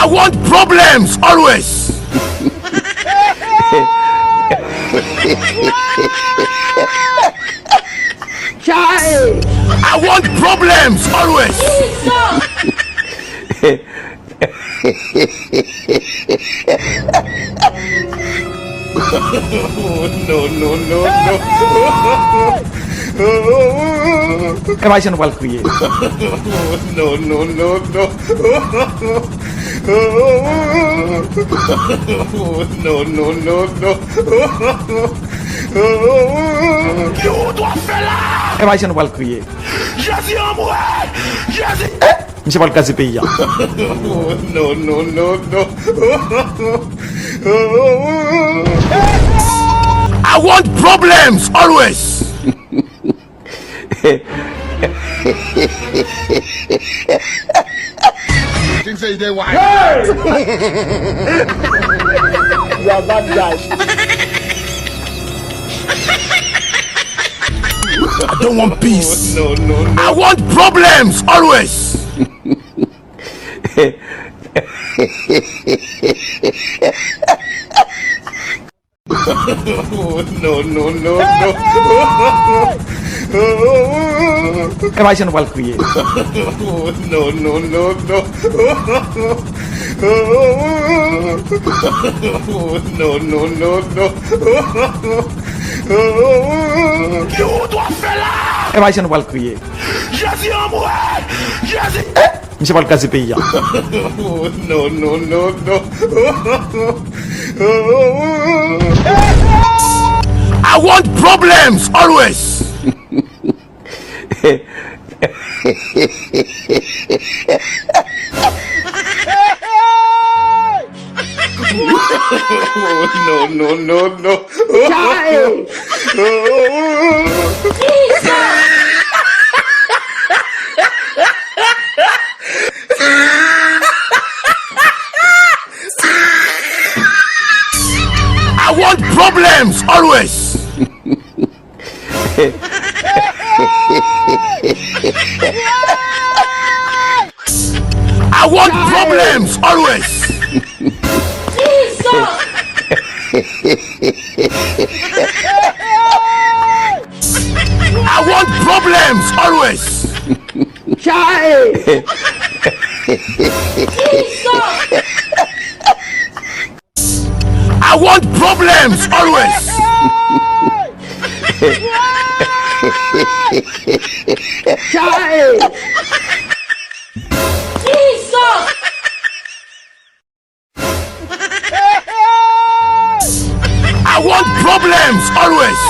want problems always. I want problems always. Em ai sendo valkyrie. No. You dois faire là. Em ai sendo valkyrie. Jésus en moi. Jésus. Monsieur pas le cas du pays. No. I want problems always. Things say they white. You are bad guy. I don't want peace. No. I want problems always. No. Em ai sendo valkyrie. No. You dois faire là. Em ai sendo valkyrie. Jésus en moi. Jésus. Monsieur pas le cas du pays. No. I want problems always. No. I want problems always. I want problems always. I want problems always. I want problems always. I want problems always.